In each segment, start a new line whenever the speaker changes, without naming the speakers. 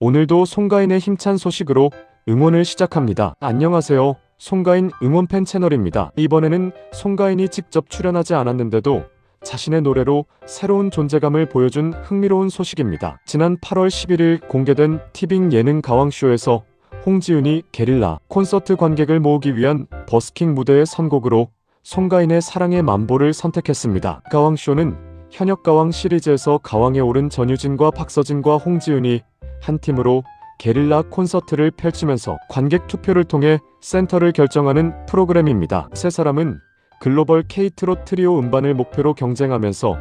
오늘도 송가인의 힘찬 소식으로 응원을 시작합니다. 안녕하세요. 송가인 응원팬 채널입니다. 이번에는 송가인이 직접 출연하지 않았는데도 자신의 노래로 새로운 존재감을 보여준 흥미로운 소식입니다. 지난 8월 11일 공개된 티빙 예능 가왕쇼에서 홍지은이 게릴라 콘서트 관객을 모으기 위한 버스킹 무대의 선곡으로 송가인의 사랑의 만보를 선택했습니다. 가왕쇼는 현역가왕 시리즈에서 가왕에 오른 전유진과 박서진과 홍지은이 한 팀으로 게릴라 콘서트를 펼치면서 관객 투표를 통해 센터를 결정하는 프로그램입니다. 세 사람은 글로벌 K-트롯 트리오 음반을 목표로 경쟁하면서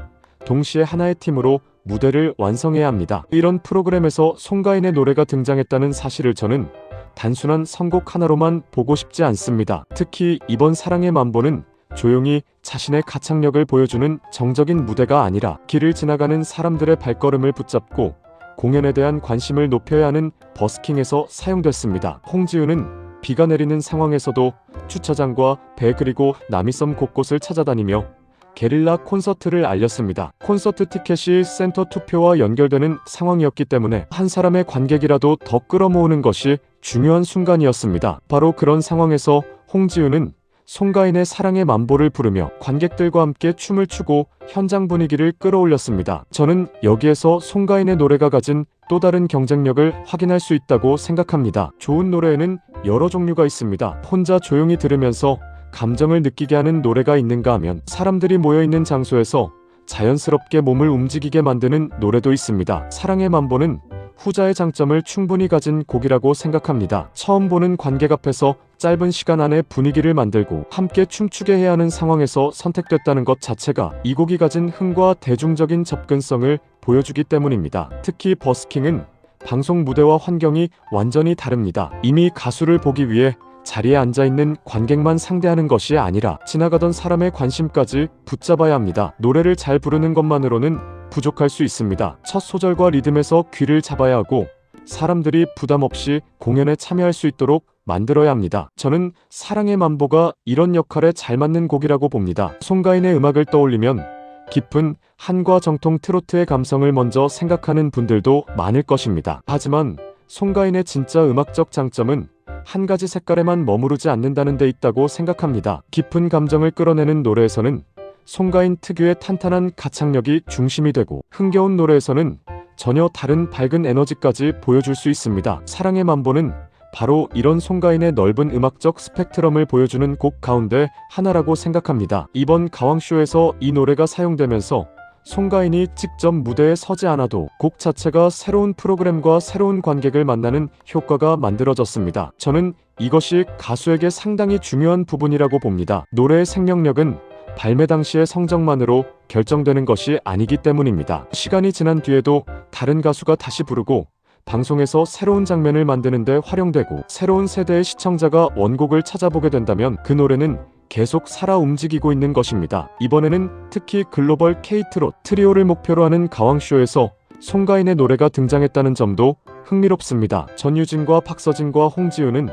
동시에 하나의 팀으로 무대를 완성해야 합니다. 이런 프로그램에서 송가인의 노래가 등장했다는 사실을 저는 단순한 선곡 하나로만 보고 싶지 않습니다. 특히 이번 사랑의 만보는 조용히 자신의 가창력을 보여주는 정적인 무대가 아니라 길을 지나가는 사람들의 발걸음을 붙잡고 공연에 대한 관심을 높여야 하는 버스킹에서 사용됐습니다. 홍지은은 비가 내리는 상황에서도 주차장과 배 그리고 남이섬 곳곳을 찾아다니며 게릴라 콘서트를 알렸습니다. 콘서트 티켓이 센터 투표와 연결되는 상황이었기 때문에 한 사람의 관객이라도 더 끌어모으는 것이 중요한 순간이었습니다. 바로 그런 상황에서 홍지은은 송가인의 사랑의 만보를 부르며 관객들과 함께 춤을 추고 현장 분위기를 끌어올렸습니다. 저는 여기에서 송가인의 노래가 가진 또 다른 경쟁력을 확인할 수 있다고 생각합니다. 좋은 노래에는 여러 종류가 있습니다. 혼자 조용히 들으면서 감정을 느끼게 하는 노래가 있는가 하면 사람들이 모여있는 장소에서 자연스럽게 몸을 움직이게 만드는 노래도 있습니다. 사랑의 만보는 후자의 장점을 충분히 가진 곡이라고 생각합니다. 처음 보는 관객 앞에서 짧은 시간 안에 분위기를 만들고 함께 춤추게 해야 하는 상황에서 선택됐다는 것 자체가 이 곡이 가진 흥과 대중적인 접근성을 보여주기 때문입니다. 특히 버스킹은 방송 무대와 환경이 완전히 다릅니다. 이미 가수를 보기 위해 자리에 앉아있는 관객만 상대하는 것이 아니라 지나가던 사람의 관심까지 붙잡아야 합니다. 노래를 잘 부르는 것만으로는 부족할 수 있습니다. 첫 소절과 리듬에서 귀를 잡아야 하고 사람들이 부담 없이 공연에 참여할 수 있도록 만들어야 합니다. 저는 사랑의 만보가 이런 역할에 잘 맞는 곡이라고 봅니다. 송가인의 음악을 떠올리면 깊은 한과 정통 트로트의 감성을 먼저 생각하는 분들도 많을 것입니다. 하지만 송가인의 진짜 음악적 장점은 한 가지 색깔에만 머무르지 않는다는 데 있다고 생각합니다. 깊은 감정을 끌어내는 노래에서는 송가인 특유의 탄탄한 가창력이 중심이 되고 흥겨운 노래에서는 전혀 다른 밝은 에너지까지 보여줄 수 있습니다. 사랑의 만보는 바로 이런 송가인의 넓은 음악적 스펙트럼을 보여주는 곡 가운데 하나라고 생각합니다. 이번 가왕쇼에서 이 노래가 사용되면서 송가인이 직접 무대에 서지 않아도 곡 자체가 새로운 프로그램과 새로운 관객을 만나는 효과가 만들어졌습니다. 저는 이것이 가수에게 상당히 중요한 부분이라고 봅니다. 노래의 생명력은 발매 당시의 성적만으로 결정되는 것이 아니기 때문입니다. 시간이 지난 뒤에도 다른 가수가 다시 부르고 방송에서 새로운 장면을 만드는 데 활용되고 새로운 세대의 시청자가 원곡을 찾아보게 된다면 그 노래는 계속 살아 움직이고 있는 것입니다. 이번에는 특히 글로벌 K-트롯 트리오를 목표로 하는 가왕쇼에서 송가인의 노래가 등장했다는 점도 흥미롭습니다. 전유진과 박서진과 홍지은은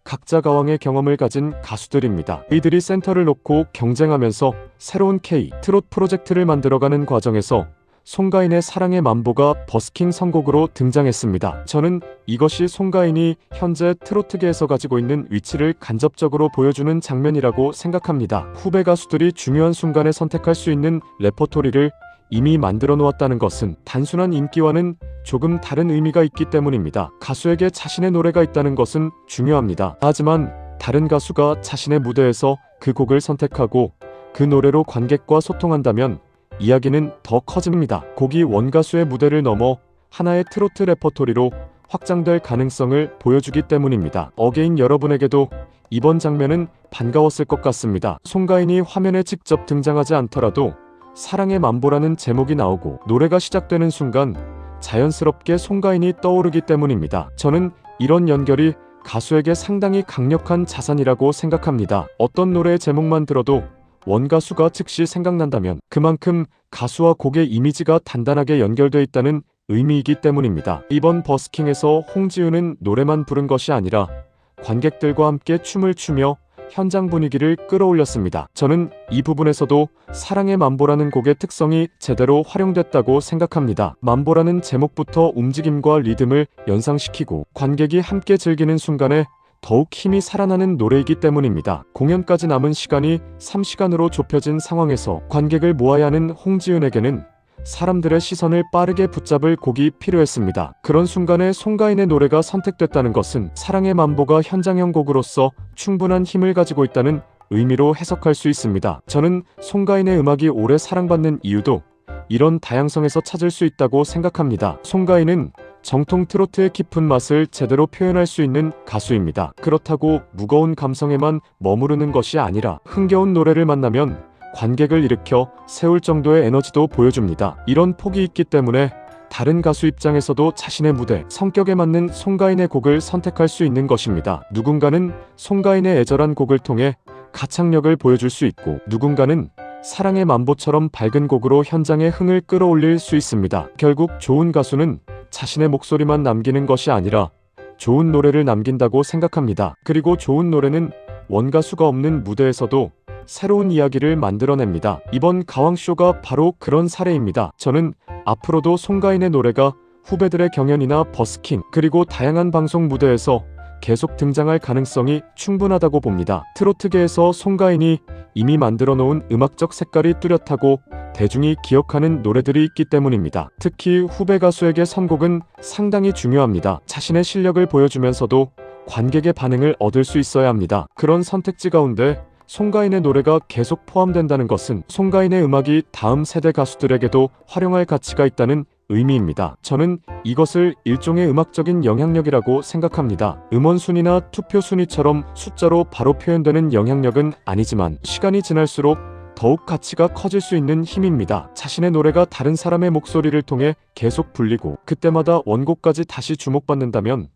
각자 가왕의 경험을 가진 가수들입니다. 이들이 센터를 놓고 경쟁하면서 새로운 K-트롯 프로젝트를 만들어가는 과정에서 송가인의 사랑의 만보가 버스킹 선곡으로 등장했습니다. 저는 이것이 송가인이 현재 트로트계에서 가지고 있는 위치를 간접적으로 보여주는 장면이라고 생각합니다. 후배 가수들이 중요한 순간에 선택할 수 있는 레퍼토리를 이미 만들어 놓았다는 것은 단순한 인기와는 조금 다른 의미가 있기 때문입니다. 가수에게 자신의 노래가 있다는 것은 중요합니다. 하지만 다른 가수가 자신의 무대에서 그 곡을 선택하고 그 노래로 관객과 소통한다면 이야기는 더 커집니다. 곡이 원가수의 무대를 넘어 하나의 트로트 레퍼토리로 확장될 가능성을 보여주기 때문입니다. 어게인 여러분에게도 이번 장면은 반가웠을 것 같습니다. 송가인이 화면에 직접 등장하지 않더라도 사랑의 만보라는 제목이 나오고 노래가 시작되는 순간 자연스럽게 송가인이 떠오르기 때문입니다. 저는 이런 연결이 가수에게 상당히 강력한 자산이라고 생각합니다. 어떤 노래의 제목만 들어도 원가수가 즉시 생각난다면 그만큼 가수와 곡의 이미지가 단단하게 연결되어 있다는 의미이기 때문입니다. 이번 버스킹에서 홍지은은 노래만 부른 것이 아니라 관객들과 함께 춤을 추며 현장 분위기를 끌어올렸습니다. 저는 이 부분에서도 사랑의 만보라는 곡의 특성이 제대로 활용됐다고 생각합니다. 만보라는 제목부터 움직임과 리듬을 연상시키고 관객이 함께 즐기는 순간에 더욱 힘이 살아나는 노래이기 때문입니다. 공연까지 남은 시간이 3시간으로 좁혀진 상황에서 관객을 모아야 하는 홍지윤에게는 사람들의 시선을 빠르게 붙잡을 곡이 필요했습니다. 그런 순간에 송가인의 노래가 선택됐다는 것은 사랑의 만보가 현장형 곡으로서 충분한 힘을 가지고 있다는 의미로 해석할 수 있습니다. 저는 송가인의 음악이 오래 사랑받는 이유도 이런 다양성에서 찾을 수 있다고 생각합니다. 송가인은 정통 트로트의 깊은 맛을 제대로 표현할 수 있는 가수입니다. 그렇다고 무거운 감성에만 머무르는 것이 아니라 흥겨운 노래를 만나면 관객을 일으켜 세울 정도의 에너지도 보여줍니다. 이런 폭이 있기 때문에 다른 가수 입장에서도 자신의 무대, 성격에 맞는 송가인의 곡을 선택할 수 있는 것입니다. 누군가는 송가인의 애절한 곡을 통해 가창력을 보여줄 수 있고, 누군가는 사랑의 만보처럼 밝은 곡으로 현장의 흥을 끌어올릴 수 있습니다. 결국 좋은 가수는 자신의 목소리만 남기는 것이 아니라 좋은 노래를 남긴다고 생각합니다. 그리고 좋은 노래는 원가수가 없는 무대에서도 새로운 이야기를 만들어냅니다. 이번 가왕쇼가 바로 그런 사례입니다. 저는 앞으로도 송가인의 노래가 후배들의 경연이나 버스킹, 그리고 다양한 방송 무대에서 계속 등장할 가능성이 충분하다고 봅니다. 트로트계에서 송가인이 이미 만들어 놓은 음악적 색깔이 뚜렷하고 대중이 기억하는 노래들이 있기 때문입니다. 특히 후배 가수에게 선곡은 상당히 중요합니다. 자신의 실력을 보여주면서도 관객의 반응을 얻을 수 있어야 합니다. 그런 선택지 가운데 송가인의 노래가 계속 포함된다는 것은 송가인의 음악이 다음 세대 가수들에게도 활용할 가치가 있다는 의미입니다. 저는 이것을 일종의 음악적인 영향력이라고 생각합니다. 음원순위나 투표순위처럼 숫자로 바로 표현되는 영향력은 아니지만 시간이 지날수록 더욱 가치가 커질 수 있는 힘입니다. 자신의 노래가 다른 사람의 목소리를 통해 계속 불리고 그때마다 원곡까지 다시 주목받는다면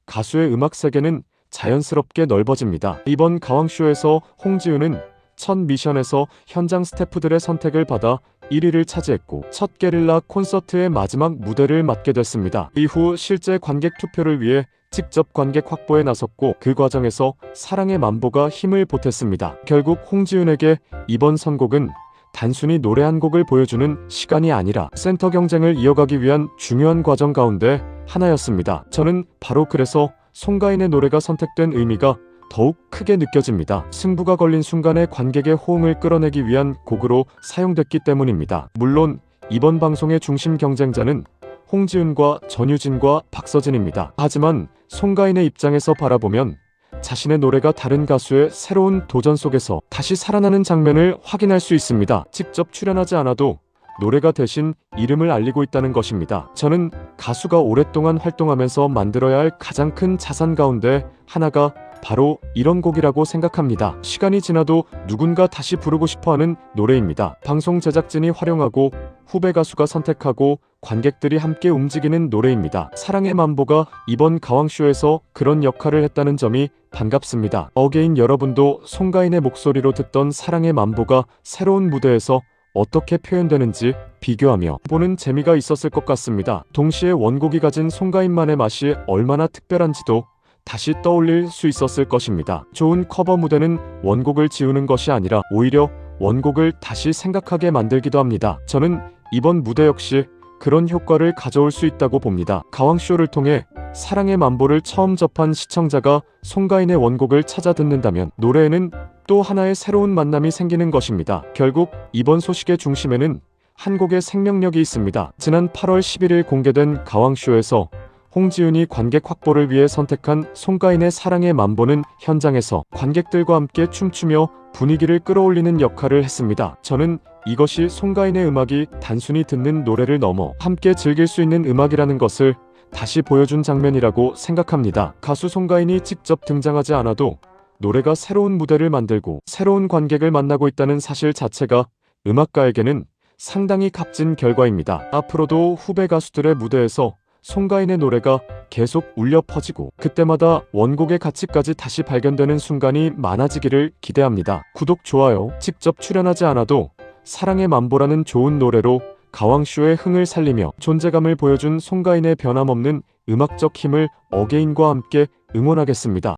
가수의 음악 세계는 자연스럽게 넓어집니다. 이번 가왕쇼에서 홍지윤은 첫 미션에서 현장 스태프들의 선택을 받아 1위를 차지했고 첫 게릴라 콘서트의 마지막 무대를 맡게 됐습니다. 이후 실제 관객 투표를 위해 직접 관객 확보에 나섰고 그 과정에서 사랑의 만보가 힘을 보탰습니다. 결국 홍지윤에게 이번 선곡은 단순히 노래 한 곡을 보여주는 시간이 아니라 센터 경쟁을 이어가기 위한 중요한 과정 가운데 하나였습니다. 저는 바로 그래서 송가인의 노래가 선택된 의미가 더욱 크게 느껴집니다. 승부가 걸린 순간에 관객의 호응을 끌어내기 위한 곡으로 사용됐기 때문입니다. 물론 이번 방송의 중심 경쟁자는 홍지윤과 전유진과 박서진입니다. 하지만 송가인의 입장에서 바라보면 자신의 노래가 다른 가수의 새로운 도전 속에서 다시 살아나는 장면을 확인할 수 있습니다. 직접 출연하지 않아도 노래가 대신 이름을 알리고 있다는 것입니다. 저는 가수가 오랫동안 활동하면서 만들어야 할 가장 큰 자산 가운데 하나가 바로 이런 곡이라고 생각합니다. 시간이 지나도 누군가 다시 부르고 싶어하는 노래입니다. 방송 제작진이 활용하고 후배 가수가 선택하고 관객들이 함께 움직이는 노래입니다. 사랑의 만보가 이번 가왕쇼에서 그런 역할을 했다는 점이 반갑습니다. 어게인 여러분도 송가인의 목소리로 듣던 사랑의 만보가 새로운 무대에서 어떻게 표현되는지 비교하며 보는 재미가 있었을 것 같습니다. 동시에 원곡이 가진 송가인만의 맛이 얼마나 특별한지도 다시 떠올릴 수 있었을 것입니다. 좋은 커버 무대는 원곡을 지우는 것이 아니라 오히려 원곡을 다시 생각하게 만들기도 합니다. 저는 이번 무대 역시 그런 효과를 가져올 수 있다고 봅니다. 가왕쇼를 통해 사랑의 만보를 처음 접한 시청자가 송가인의 원곡을 찾아 듣는다면 노래에는 또 하나의 새로운 만남이 생기는 것입니다. 결국 이번 소식의 중심에는 한 곡의 생명력이 있습니다. 지난 8월 11일 공개된 가왕쇼에서 홍지윤이 관객 확보를 위해 선택한 송가인의 사랑의 만보는 현장에서 관객들과 함께 춤추며 분위기를 끌어올리는 역할을 했습니다. 저는 이것이 송가인의 음악이 단순히 듣는 노래를 넘어 함께 즐길 수 있는 음악이라는 것을 다시 보여준 장면이라고 생각합니다. 가수 송가인이 직접 등장하지 않아도 노래가 새로운 무대를 만들고 새로운 관객을 만나고 있다는 사실 자체가 음악가에게는 상당히 값진 결과입니다. 앞으로도 후배 가수들의 무대에서 송가인의 노래가 계속 울려 퍼지고 그때마다 원곡의 가치까지 다시 발견되는 순간이 많아지기를 기대합니다. 구독, 좋아요, 직접 출연하지 않아도 사랑의 만보라는 좋은 노래로 가왕쇼의 흥을 살리며 존재감을 보여준 송가인의 변함없는 음악적 힘을 어게인과 함께 응원하겠습니다.